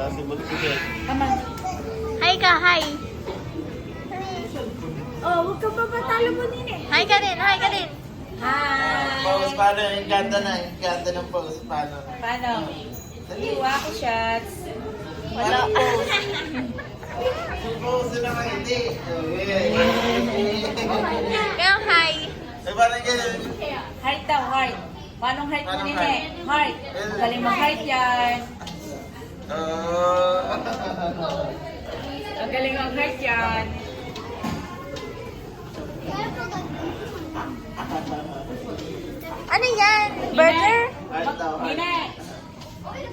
Come on. Hi ka, hi. Oh, huwag ka pa patalo mo din eh. Hi ka din, hi ka din. Hi! Pause paano? Yung ganda na. Yung ganda ng pause paano? Paano? Iwa ko shots. Wala. Pause na kayo. Hindi. Kaya hi. Eh, parang ganun. Heart daw, heart. Paano heart mo Paano din heart? eh? Heart. Galing mo heart yan. Ang galing ang heart yan. Ano yan? Burger? Gine!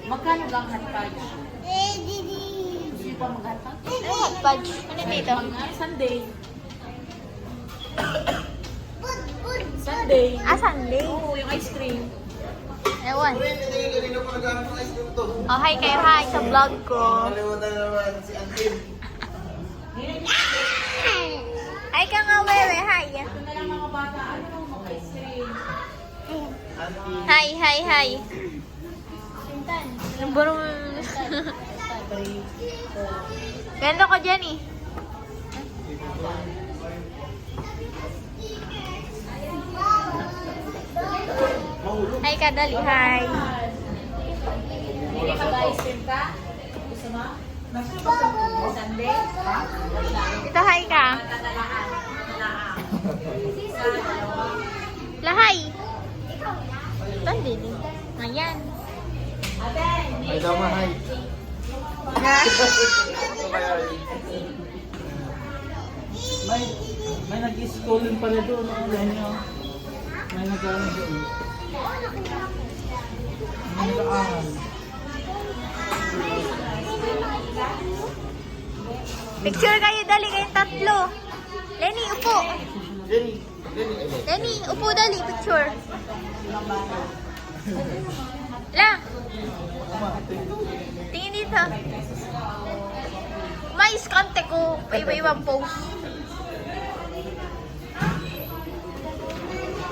Magkano lang hot fudge? Hindi pa mag-hot fudge? Ano hot fudge? Ano dito? Sunday. Sunday. Ah, Sunday. Oo, yung ice cream. Ewan. Hindi, kanina pa nagkaroon ng ice cream to. Oh, hi kayo, hi sa vlog ko. Nakalimutan na naman si Antin. Hi ka nga, Wewe, hi. Ito na lang mga bata. Ano mag-ice cream? Antin. Hi, hi, hi. Baro mo. Ganda ko dyan eh. Hi ka, dali, hi. Hindi ka ba ice cream ka? Gusto mo? Sunday? Ito, hi ka. Lahay. Ito, hindi din. Ayan. Ay, daw mahay. May nag-schooling pala doon, no? May nag-aaral doon. May nag-aaral. Picture kayo, dali kayong tatlo. Lenny, upo. Jenny. Lenny, upo dali, picture. La. Tingin dito. Mais kante ko. Iba-ibang pose.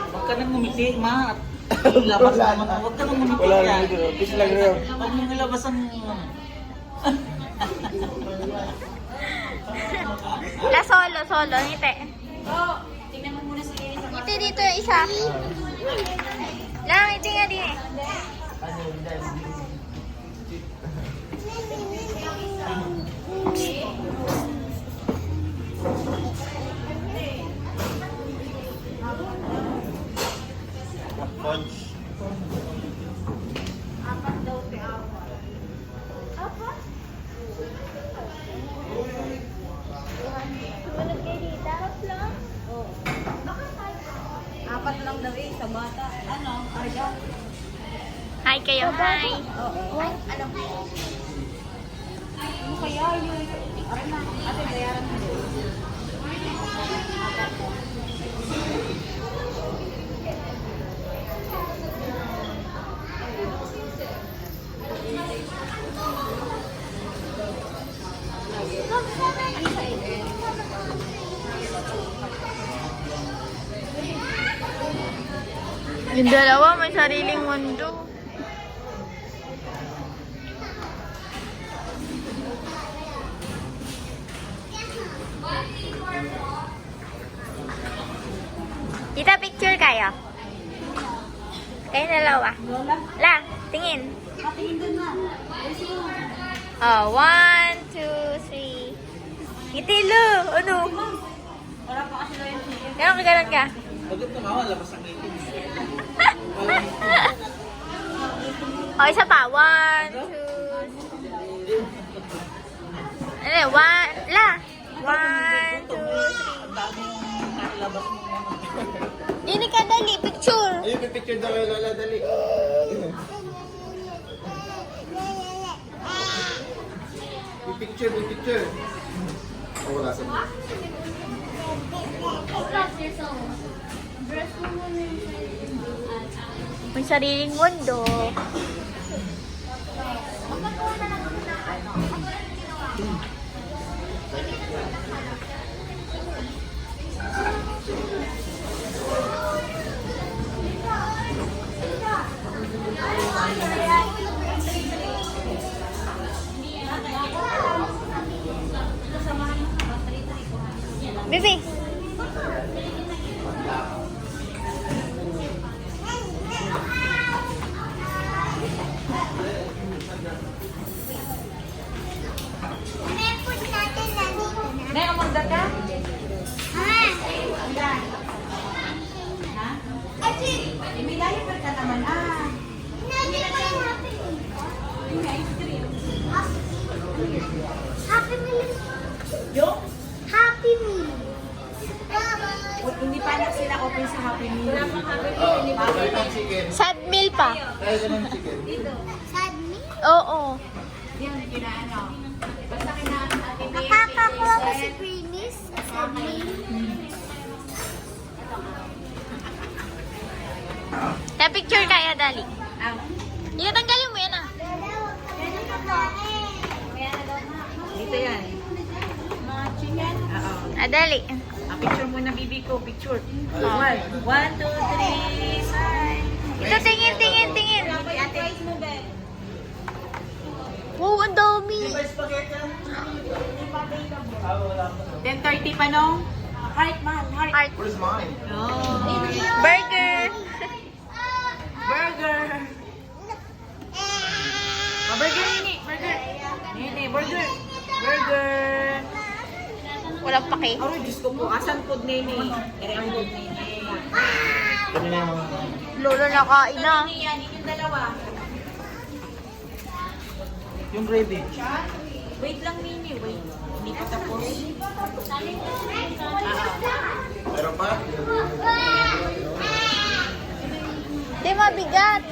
Huwag ka nang ngumiti, ma. Ilabas naman. Huwag ka nang ngumiti Wala yan. rin dito. Peace lang rin. Huwag mong ilabas ang... La, solo, solo. Ngiti. Oh, tingnan mo muna si Lily sa Ngiti dito yung isa. La, ngiti nga din eh. Punch. Sumunod kayo dito. Apat lang daw eh, sa bata. Ano? Kaya? Hi kayo, hi. Ay, ano? Ano kaya yun? Aray na. Ate, bayaran mo. Yung dalawa may sariling mundo. Kita picture kayo. Kayo dalawa. La, tingin. Patingin doon na. Oh, 1, 2, 3. Ngiti, Lu. Ano? Wala pa kasi lang yung chicken. Ganon ka. Pagod na mawa, labas ang ngipin. Oh, isa pa. 1, 2, 3. Ano, 1. La. 1, 2, 3. Ang dami yung nailabas mo. Dini ka dali, picture. Ayun, pipicture daw kayo, Lola. Dali. Pipicture. Oh, wala sa mga. May sariling mundo. Bibi. May umagda ka? Ha? May diaper ka naman Happy Meal. Yung? Happy Meal. Hindi pa na sila open sa Happy Meal. Wala pang Happy Meal. Ah, tayo ng chicken. Sad meal pa. Tayo ng chicken. Sad Meal. Oo. Yan, kinaano. Basta kinaano natin. Nakakakuha ko si Greenies. Sad Meal. Na-picture kaya, Dali. Itatanggalin mo yan ah. Dito yan. Mga chicken. Oo. Dali. Picture muna, bibi ko. Picture. One, 2, 3, smile. Ito, tingin. Wow, ang dami. 10:30 pa nung. Heart, mahal, heart. Art. Where's mine? Oh. Burger. Burger. Burger, Nini. Burger. Nini, burger. Burger. Walang pake. Aroy, Diyos ko po. Asan food, Nini? Ere ang food, Nini. Kanina yung Lolo nakain na. Nini, yan. Yung dalawa. Yung gravy. Wait lang, Nini. Wait. Hindi ko tapos. meron pa? Di mabigat.